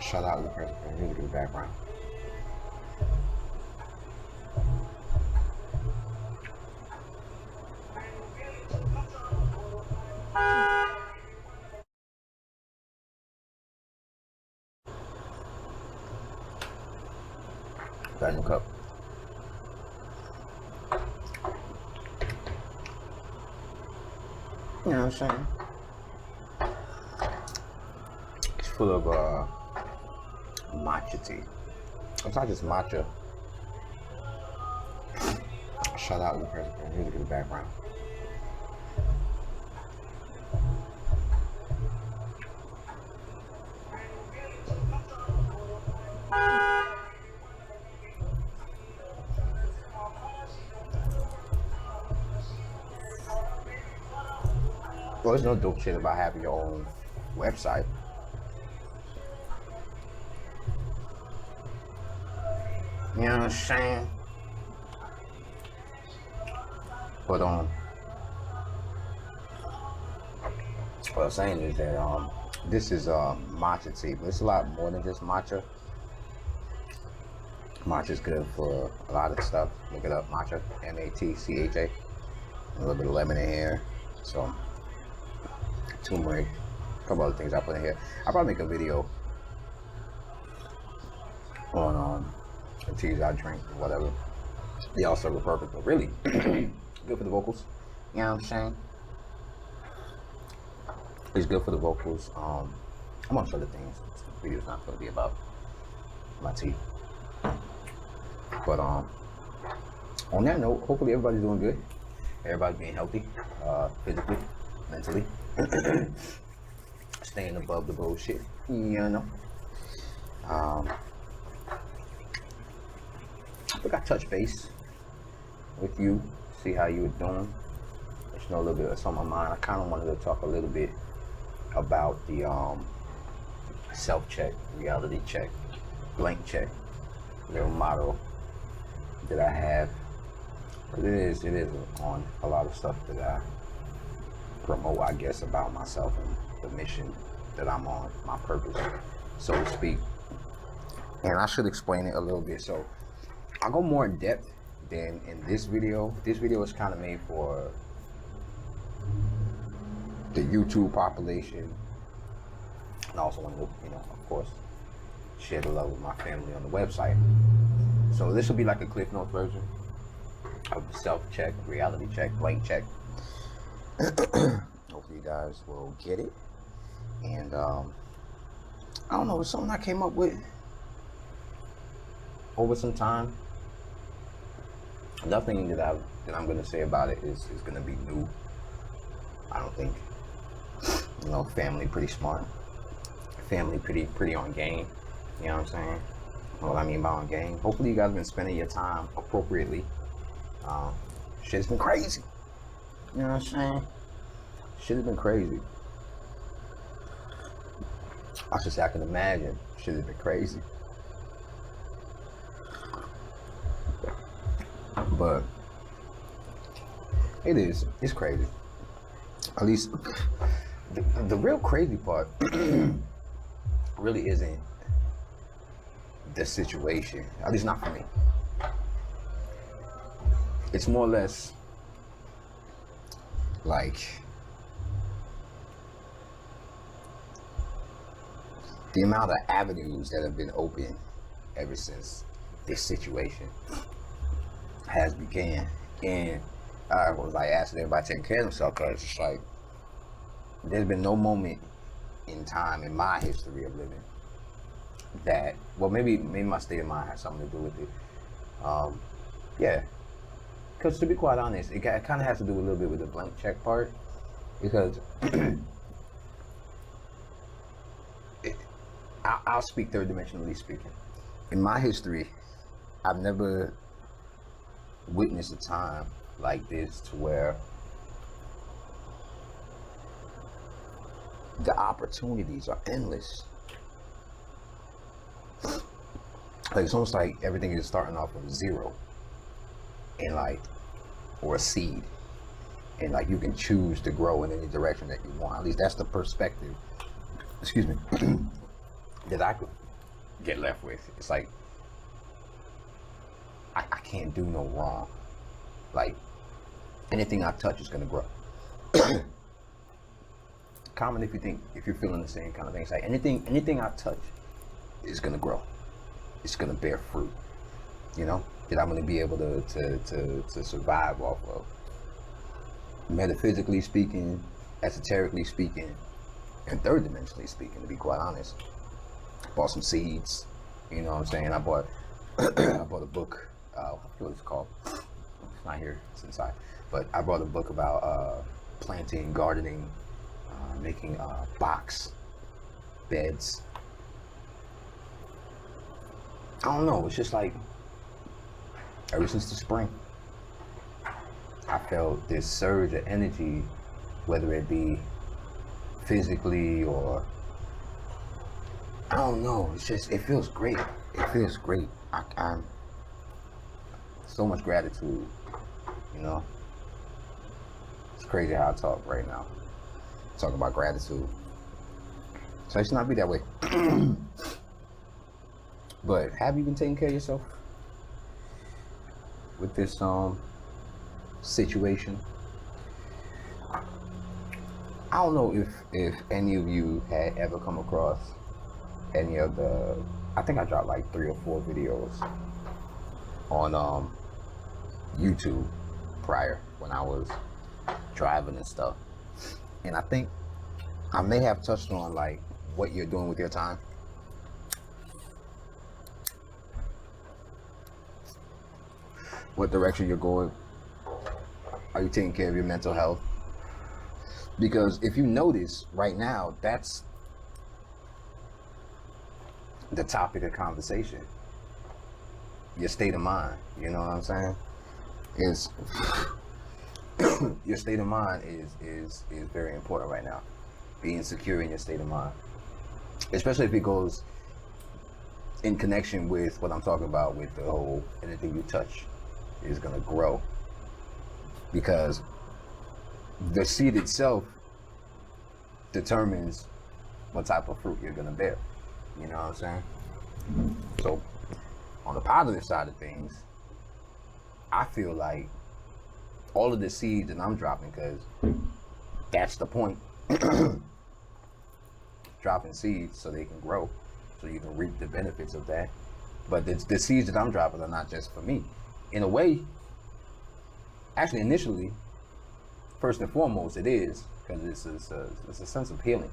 Shout out to the person for music in the background. Got a new cup. You know what I'm saying? It's full of matcha tea. It's not just matcha. Shout out to the person for music in the background. Well, there's no dope shit about having your own website. You know what I'm saying? But what I'm saying is that this is matcha tea, but it's a lot more than just matcha. Matcha is good for a lot of stuff. Look it up, matcha, M-A-T-C-H-A. A little bit of lemon in here, so turmeric, a couple other things I put in here. I'll probably make a video on the teas I drink or whatever. They all serve a purpose, but really good for the vocals. You know what I'm saying? It's good for the vocals. Amongst other things. This video's not going to be about my tea. But on that note, hopefully everybody's doing good. Everybody's being healthy, physically, mentally. Staying above the bullshit, you know. I think I touched base with you, see how you were doing. Let you know a little bit what's on my mind. I kind of wanted to talk a little bit about the self-check, reality check, blank check, little motto that I have. But it is on a lot of stuff that I promote, I guess, about myself and the mission that I'm on, my purpose, so to speak. And I should explain it a little bit. So I'll go more in depth than in this video. This video is kind of made for the YouTube population. And I also want to, you know, of course, share the love with my family on the website. So this will be like a Cliff Notes version of the self-check, reality check, blank check. Hopefully you guys will get it. And I don't know, it's something I came up with over some time. Nothing that I'm gonna say about it is gonna be new. I don't think. You know, family pretty smart. Family pretty on game. You know what I'm saying? What I mean by on game. Hopefully you guys have been spending your time appropriately. Shit's been crazy. You know what I'm saying? Shit has been crazy. I should say I can imagine. Shit has been crazy. But it's crazy. At least the real crazy part really isn't the situation. At least not for me. It's more or less like the amount of avenues that have been open ever since this situation has began. And I was like asking everybody taking care of themselves, because it's like there's been no moment in time in my history of living that, well, maybe my state of mind has something to do with it. Yeah, because to be quite honest, it kind of has to do a little bit with the blank check part, because I'll speak third dimensionally speaking. In my history, I've never witnessed a time like this to where the opportunities are endless. Like, it's almost like everything is starting off from zero, and like, or a seed, and like you can choose to grow in any direction that you want. At least that's the perspective, excuse me, that I could get left with. It's like, I can't do no wrong. Like, anything I touch is gonna grow. Comment if you're feeling the same kind of things. Like anything I touch is gonna grow. It's gonna bear fruit. You know, that I'm gonna be able to survive off of. Metaphysically speaking, esoterically speaking, and third dimensionally speaking, to be quite honest. Bought some seeds. You know what I'm saying? I bought I bought a book. I forget what it's called. It's not here. It's inside. But I brought a book about planting, gardening, making box beds. I don't know. It's just like ever since the spring, I felt this surge of energy, whether it be physically or I don't know. It's just, it feels great. It feels great. I'm so much gratitude, you know. It's crazy how I talk right now. Talking about gratitude. So it should not be that way. But have you been taking care of yourself with this situation? I don't know if any of you had ever come across any of the, I think I dropped like 3 or 4 videos on YouTube prior when I was driving and stuff. And I think I may have touched on like what you're doing with your time. What direction you're going. Are you taking care of your mental health? Because if you notice right now, that's the topic of conversation. Your state of mind, you know what I'm saying? Is your state of mind is very important right now. Being secure in your state of mind, especially if it goes in connection with what I'm talking about with the whole anything you touch is gonna grow, because the seed itself determines what type of fruit you're gonna bear. You know what I'm saying? So on the positive side of things, I feel like all of the seeds that I'm dropping, because that's the point. Dropping seeds so they can grow, so you can reap the benefits of that. But the seeds that I'm dropping are not just for me. In a way, actually initially, first and foremost, it is, because it's a sense of healing.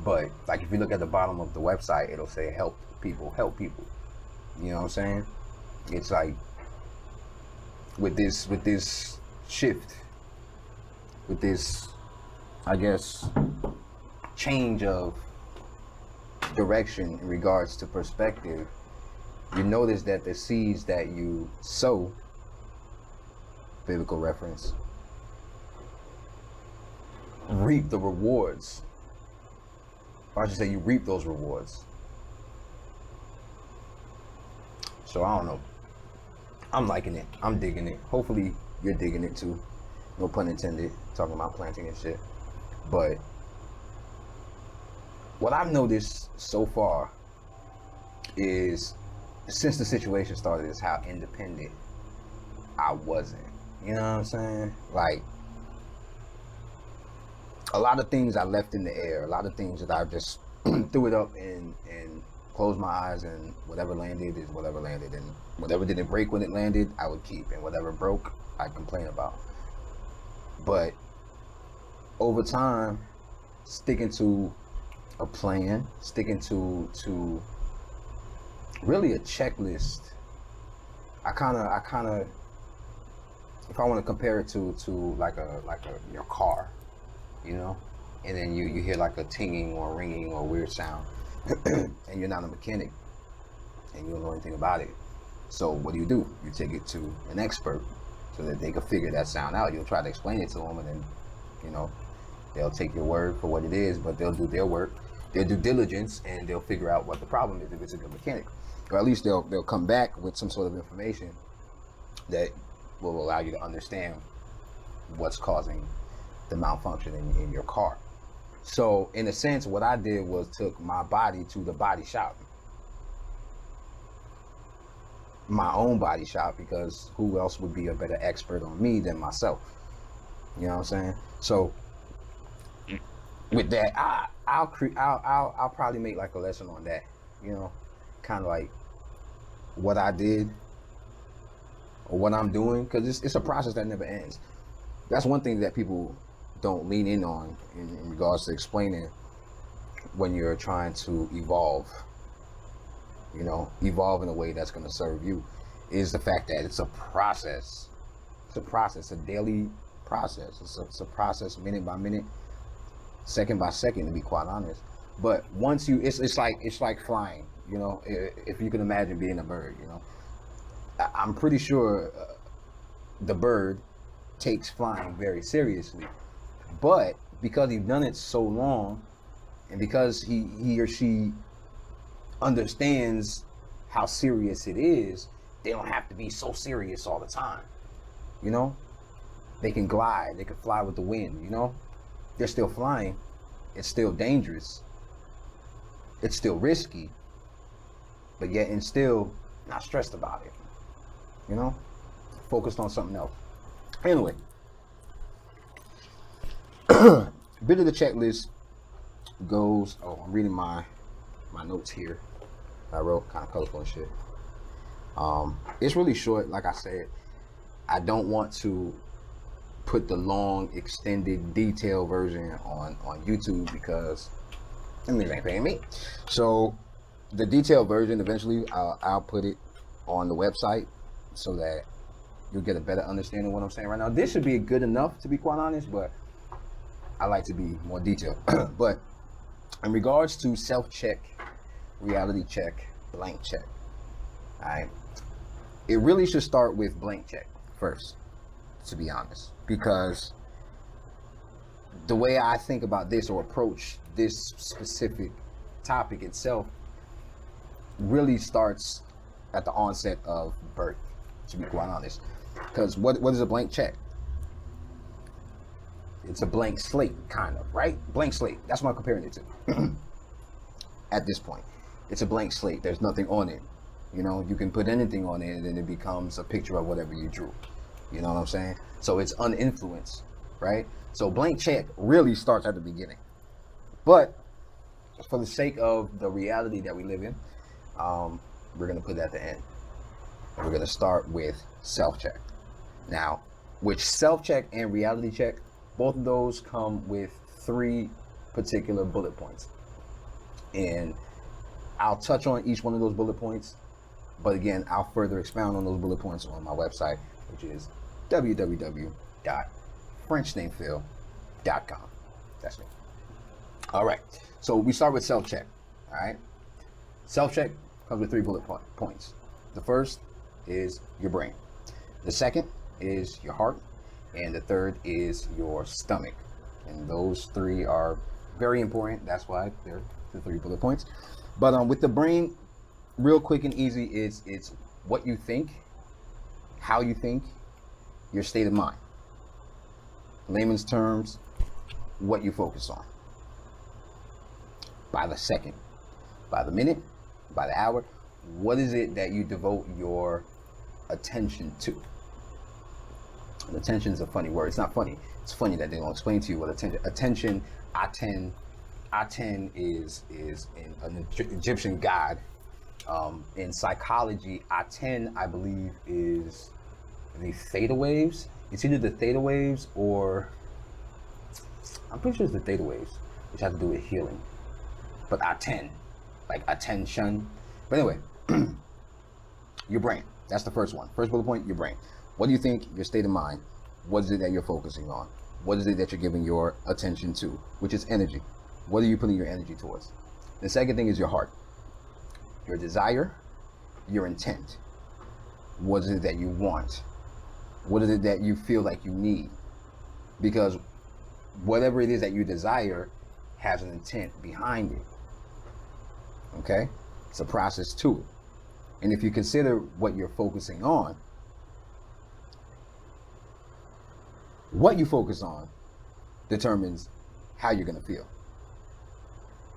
But like if you look at the bottom of the website, it'll say help people. You know what I'm saying? It's like with this shift, with this, I guess, change of direction in regards to perspective, you notice that the seeds that you sow, biblical reference, reap the rewards. Or I should say you reap those rewards. So I don't know. I'm liking it. I'm digging it. Hopefully you're digging it too. No pun intended. Talking about planting and shit. But what I've noticed so far is, since the situation started, is how independent I wasn't. You know what I'm saying? Like, a lot of things I left in the air. A lot of things that I just threw it up and closed my eyes, and whatever landed is whatever landed. And whatever didn't break when it landed, I would keep. And whatever broke, I'd complain about. But over time, sticking to a plan, sticking to really a checklist. I kind of, if I want to compare it to like your car, you know, and then you hear like a tinging or ringing or weird sound, and you're not a mechanic and you don't know anything about it. So what do? You take it to an expert so that they can figure that sound out. You'll try to explain it to them, and then, you know, they'll take your word for what it is, but they'll do their work, their due diligence, and they'll figure out what the problem is if it's a good mechanic. Or at least they'll come back with some sort of information that will allow you to understand what's causing the malfunction in your car. So in a sense, what I did was took my body to the body shop, my own body shop, because who else would be a better expert on me than myself? You know what I'm saying? So with that, I'll probably make like a lesson on that, you know, kind of like what I did or what I'm doing, because it's a process that never ends. That's one thing that people don't lean in on in regards to explaining when you're trying to evolve, you know, evolve in a way that's going to serve you, is the fact that it's a process. It's a process, a daily process. It's a process, minute by minute, second by second, to be quite honest. But once you, it's like flying, you know, if you can imagine being a bird, you know. I'm pretty sure the bird takes flying very seriously, but because he's done it so long, and because he or she understands how serious it is, they don't have to be so serious all the time, you know. They can glide, they can fly with the wind, you know. They're still flying. It's still dangerous, it's still risky, but yet and still not stressed about it, you know, focused on something else. Anyway, bit of the checklist goes, I'm reading my notes here I wrote, kind of colorful and shit. It's really short. Like I said, I don't want to put the long, extended, detailed version on YouTube because that means they ain't paying me. So the detailed version, eventually I'll put it on the website so that you'll get a better understanding of what I'm saying right now. This should be good enough, to be quite honest, but I like to be more detailed. But in regards to self-check, reality check, blank check, all right, it really should start with blank check first, to be honest, because the way I think about this or approach this specific topic itself really starts at the onset of birth, to be quite honest. Because what is a blank check? It's a blank slate, kind of, right? Blank slate. That's what I'm comparing it to. At this point, it's a blank slate. There's nothing on it. You know, you can put anything on it, and then it becomes a picture of whatever you drew. You know what I'm saying? So it's uninfluenced, right? So blank check really starts at the beginning. But for the sake of the reality that we live in, we're gonna put that at the end. And we're gonna start with self-check. Now, which self-check and reality check, both of those come with 3 particular bullet points. And I'll touch on each one of those bullet points, but again, I'll further expound on those bullet points on my website, which is www.FRENCHNAME PHIL.com. That's me. All right, so we start with self-check. All right, self-check comes with 3 bullet points. The first is your brain. The second is your heart, and the third is your stomach. And those 3 are very important. That's why they're the 3 bullet points. But with the brain, real quick and easy, it's what you think, how you think, your state of mind. In layman's terms, what you focus on. By the second, by the minute, by the hour, what is it that you devote your attention to? And attention is a funny word. It's not funny. It's funny that they don't explain to you what attention, Aten is an Egyptian god. In psychology, Aten, I believe, is the theta waves. It's either the theta waves or I'm pretty sure it's the theta waves, which have to do with healing. But Aten, like attention. But anyway, your brain. That's the first one. First bullet point, your brain. What do you think? Your state of mind. What is it that you're focusing on? What is it that you're giving your attention to? Which is energy. What are you putting your energy towards? The second thing is your heart. Your desire, your intent. What is it that you want? What is it that you feel like you need? Because whatever it is that you desire has an intent behind it. Okay? It's a process to it. And if you consider what you're focusing on, what you focus on determines how you're going to feel.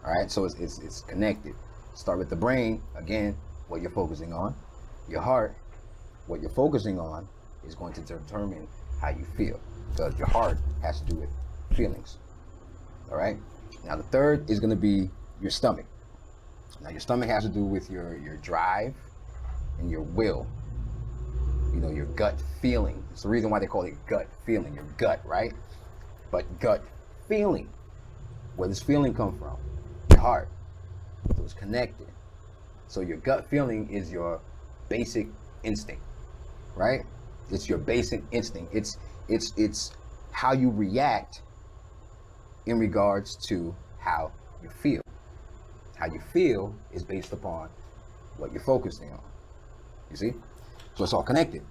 All right, so it's connected. Start with the brain, again, what you're focusing on. Your heart, what you're focusing on is going to determine how you feel, because your heart has to do with feelings. All right, now the third is going to be your stomach. Now your stomach has to do with your drive and your will, you know, your gut feeling. It's the reason why they call it gut feeling, your gut, right? But gut feeling, where does feeling come from? Your heart. So it's connected. So your gut feeling is your basic instinct, right? It's your basic instinct. It's how you react in regards to how you feel. How you feel is based upon what you're focusing on. You see? So it's all connected.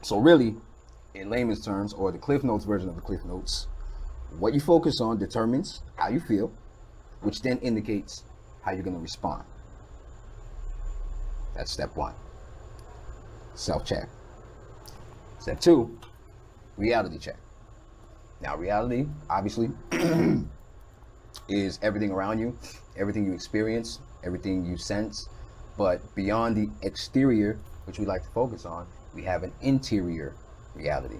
So really, in layman's terms, or the Cliff Notes version of the Cliff Notes, what you focus on determines how you feel, which then indicates how you're going to respond. That's step one. Self-check. Step two, reality check. Now, reality, obviously, is everything around you, everything you experience, everything you sense. But beyond the exterior, which we like to focus on, we have an interior reality.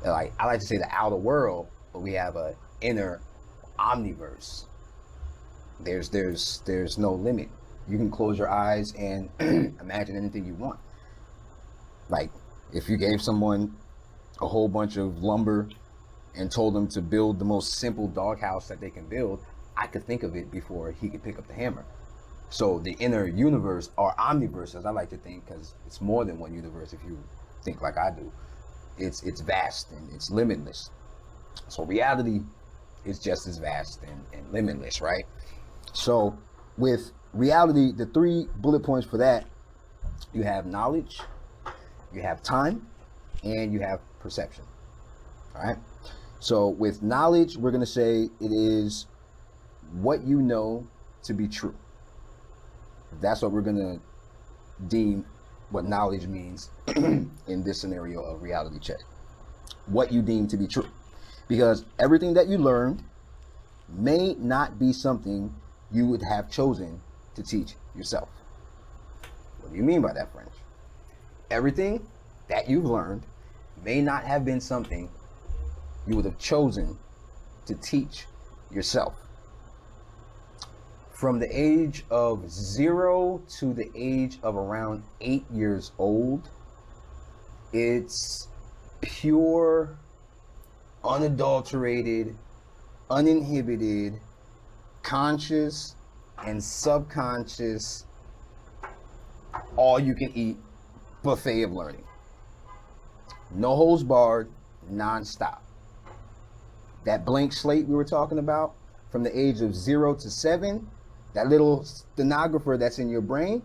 Like, I like to say the outer world, but we have an inner omniverse. There's no limit. You can close your eyes and imagine anything you want. Like, if you gave someone a whole bunch of lumber and told them to build the most simple doghouse that they can build, I could think of it before he could pick up the hammer. So the inner universe, or omniverse, as I like to think, because it's more than one universe if you think like I do, it's vast and it's limitless. So reality is just as vast and limitless, right? So with reality, the 3 bullet points for that, you have knowledge, you have time, and you have perception. All right. So with knowledge, we're going to say it is what you know to be true. That's what we're going to deem what knowledge means in this scenario of reality check. What you deem to be true. Because everything that you learned may not be something you would have chosen to teach yourself. What do you mean by that, French? Everything that you've learned may not have been something you would have chosen to teach yourself. From the age of 0 to the age of around 8 years old, it's pure, unadulterated, uninhibited, conscious and subconscious, all you can eat buffet of learning. No holds barred, non-stop. That blank slate we were talking about, from the age of 0 to 7, that little stenographer that's in your brain,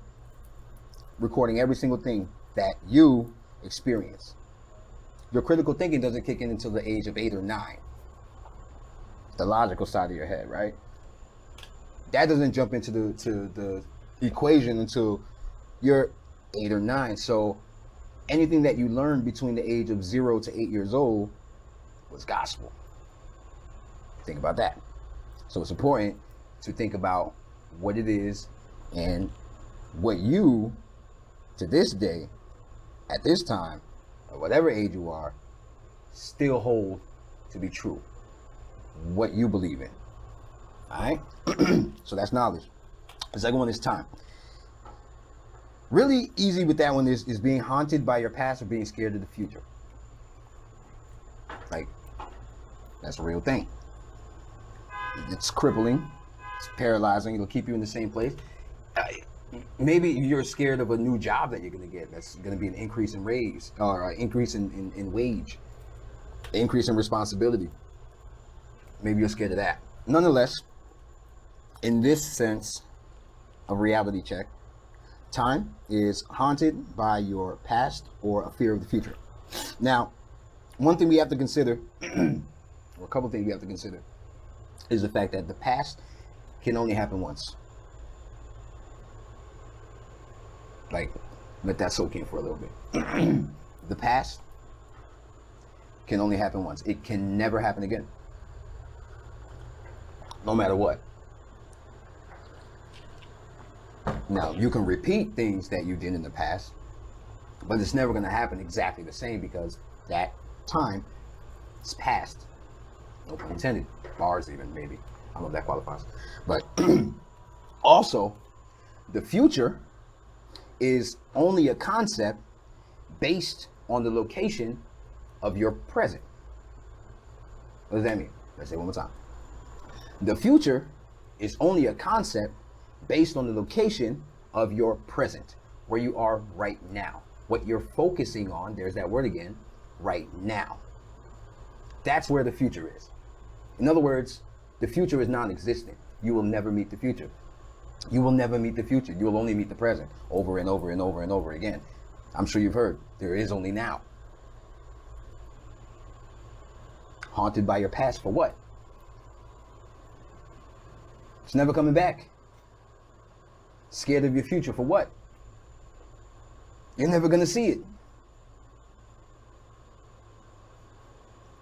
recording every single thing that you experience. Your critical thinking doesn't kick in until the age of 8 or 9. The logical side of your head, right? That doesn't jump into the equation until you're 8 or 9. So anything that you learned between the age of 0 to 8 years old was gospel. Think about that. So it's important to think about what it is and what you, to this day, at this time, or whatever age you are, still hold to be true. What you believe in. All right? So that's knowledge. The second one is time. Really easy with that one is being haunted by your past or being scared of the future. Like, that's a real thing. It's crippling. It's paralyzing. It'll keep you in the same place. Maybe you're scared of a new job that you're going to get. That's going to be an increase in raise, or an increase in wage, increase in responsibility. Maybe you're scared of that. Nonetheless, in this sense of reality check, time is haunted by your past or a fear of the future. Now, one thing we have to consider, or a couple things we have to consider, is the fact that the past can only happen once. Like, let that soak in for a little bit. The past can only happen once. It can never happen again. No matter what. Now, you can repeat things that you did in the past, but it's never going to happen exactly the same because that time is past. No pun intended. Bars even, maybe. I don't know if that qualifies. But also, the future is only a concept based on the location of your present. What does that mean? Let's say it one more time. The future is only a concept based on the location of your present, where you are right now. What you're focusing on, there's that word again, right now. That's where the future is. In other words, the future is non-existent. You will never meet the future. You will never meet the future. You will only meet the present over and over and over and over again. I'm sure you've heard, there is only now. Haunted by your past for what? It's never coming back. Scared of your future for what? You're never going to see it.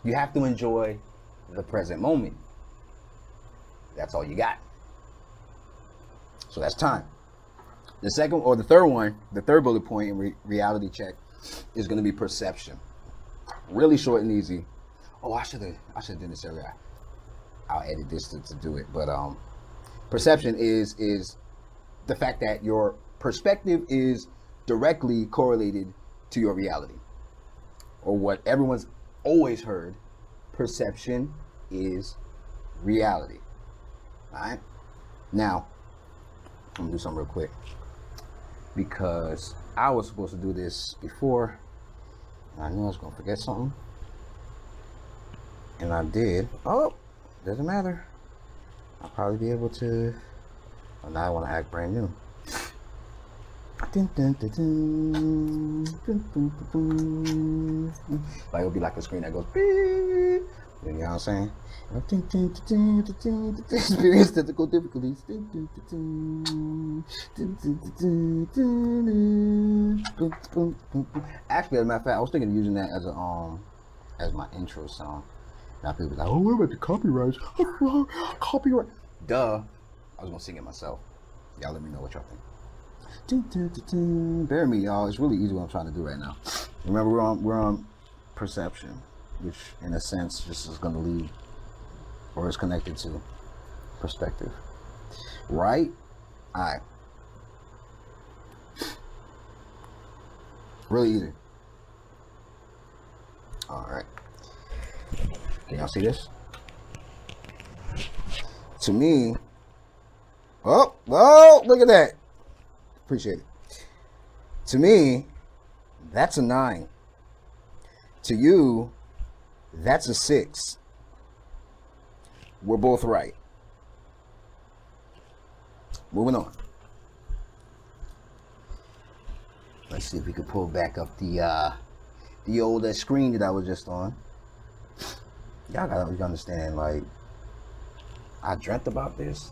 You have to enjoy the present moment. That's all you got. So that's time. The second or the third one, the third bullet point in reality check is going to be perception. Really short and easy. Oh, I should have done this earlier. I'll edit this to do it. But perception is the fact that your perspective is directly correlated to your reality. Or what everyone's always heard, perception is reality. All right? Now, I'm gonna do something real quick because I was supposed to do this before. I knew I was gonna forget something. And I did. Oh, doesn't matter. I'll probably be able to. Oh, now I want to act brand new. Like it'll be like a screen that goes beep. You know what I'm saying? Experience technical difficulties. Actually, as a matter of fact, I was thinking of using that as a as my intro song. Now people be like, oh, what about the copyrights? Copyright. Duh. I was gonna sing it myself. Y'all let me know what y'all think. Bear me, y'all. It's really easy what I'm trying to do right now. Remember, we're on perception, which in a sense just is gonna lead or is connected to perspective. Right? Alright. Really easy. Alright. Can y'all see this? To me, oh, look at that. Appreciate it. To me, that's a 9. To you, that's a 6. We're both right. Moving on. Let's see if we can pull back up the old screen that I was just on. Y'all gotta understand, like, I dreamt about this.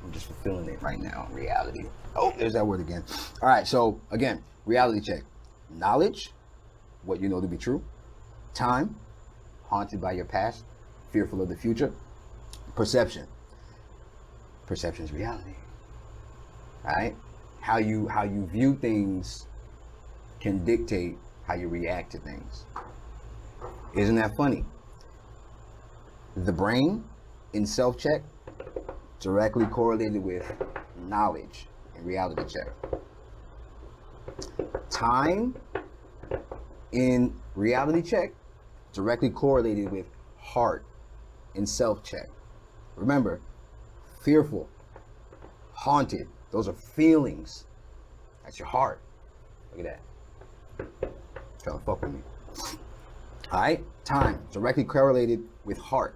I'm just fulfilling it right now in reality. Oh, there's that word again. All right, so again, reality check. Knowledge, what you know to be true. Time, haunted by your past, fearful of the future. Perception. Perception is reality. All right? How you view things can dictate how you react to things. Isn't that funny? The brain in self-check directly correlated with knowledge in reality check. Time in reality check directly correlated with heart in self-check. Remember, fearful, haunted, those are feelings. That's your heart. Look at that. Trying to fuck with me. All right, time directly correlated with heart.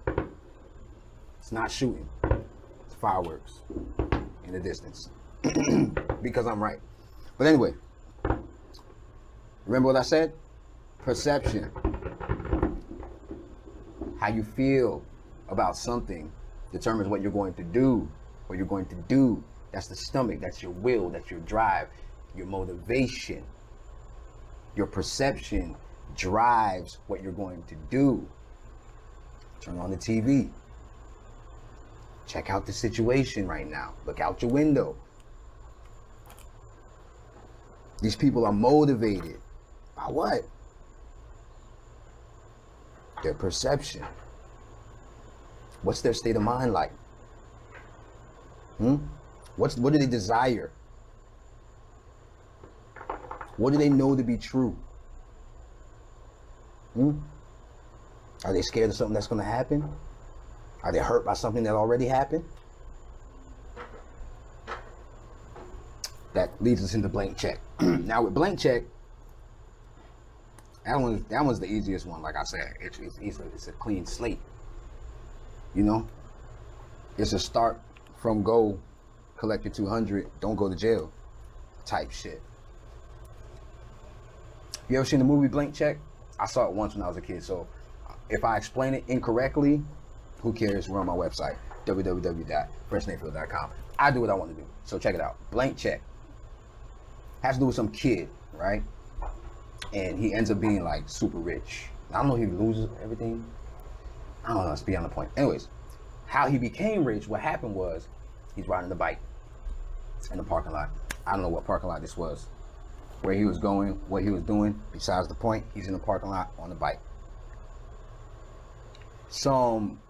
It's not shooting. It's fireworks in the distance. Because I'm right. But anyway, remember what I said? Perception. How you feel about something determines what you're going to do. What you're going to do. That's the stomach. That's your will. That's your drive. Your motivation. Your perception drives what you're going to do. Turn on the TV. Check out the situation right now. Look out your window. These people are motivated by what? Their perception. What's their state of mind like? What do they desire? What do they know to be true? Are they scared of something that's going to happen? Are they hurt by something that already happened? That leads us into blank check. Now with blank check, that one's the easiest one. Like I said, it's a clean slate. You know, it's a start from go, collect your 200, don't go to jail type shit. You ever seen the movie Blank Check? I saw it once when I was a kid, so if I explain it incorrectly, who cares? We're on my website, www.FRENCHNAME PHIL.com. I do what I want to do, so check it out. Blank Check has to do with some kid, right? And he ends up being like super rich. I don't know if he loses everything. I don't know, it's beyond the point. Anyways, how he became rich, what happened was he's riding the bike in the parking lot. I don't know what parking lot this was, where he was going, what he was doing, besides the point. He's in the parking lot on the bike. Some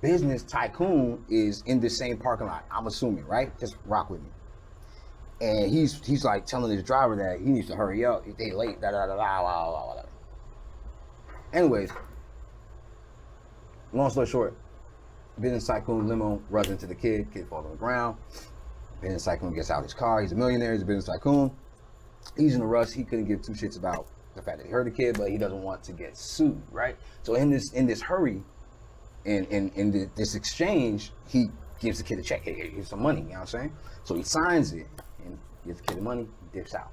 business tycoon is in the same parking lot, I'm assuming, right? Just rock with me. And he's like telling his driver that he needs to hurry up, if they late, da da da da da da. Anyways, long story short, business tycoon limo runs into the kid falls on the ground. Business tycoon gets out his car. He's a millionaire, he's a business tycoon. He's in a rush. He couldn't give two shits about the fact that he hurt the kid, but he doesn't want to get sued, right? So in this hurry, in this exchange, he gives the kid a check. Hey, here's some money, you know what I'm saying? So he signs it and gives the kid the money, dips out.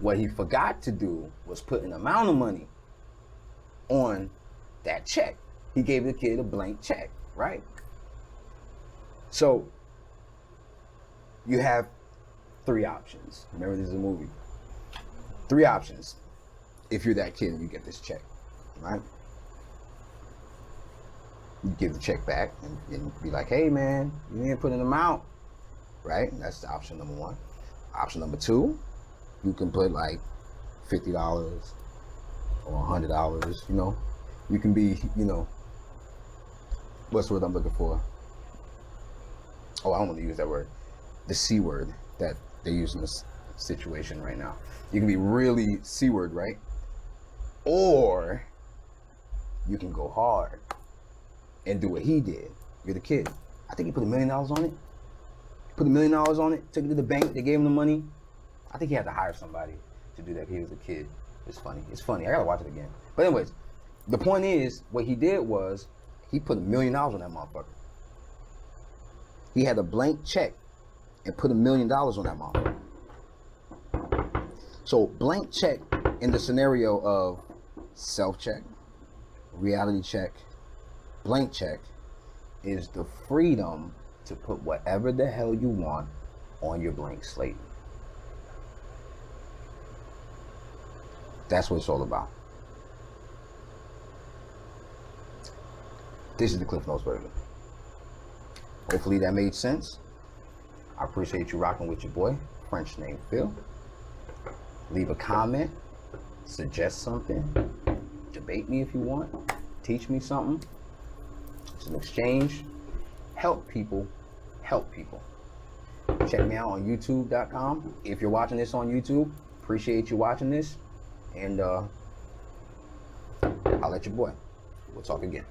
What he forgot to do was put an amount of money on that check. He gave the kid a blank check, right? So you have three options. Remember, this is a movie. Three options if you're that kid and you get this check, right? You give the check back and be like, hey man, you didn't put an amount, right? That's the option number one. Option number two, you can put like $50 or $100, you know. You can be, you know, what's the word I'm looking for? Oh, I don't want to use that word. The C word that they use in this situation right now. You can be really C word, right? Or you can go hard and do what he did. You're the kid. I think he put $1 million on it. Put $1 million on it, took it to the bank, they gave him the money. I think he had to hire somebody to do that. He was a kid. It's funny. It's funny. I gotta watch it again. But anyways, the point is, what he did was he put $1 million on that motherfucker. He had a blank check and put $1 million on that motherfucker. So blank check in the scenario of self-check, reality check, blank check is the freedom to put whatever the hell you want on your blank slate. That's what it's all about. This is the Cliff Notes version. Hopefully that made sense. I appreciate you rocking with your boy, French name Phil. Leave a comment, suggest something, debate me if you want, teach me something. It's an exchange. Help people, help people. Check me out on youtube.com. If you're watching this on YouTube, appreciate you watching this. And I'll let your boy. We'll talk again.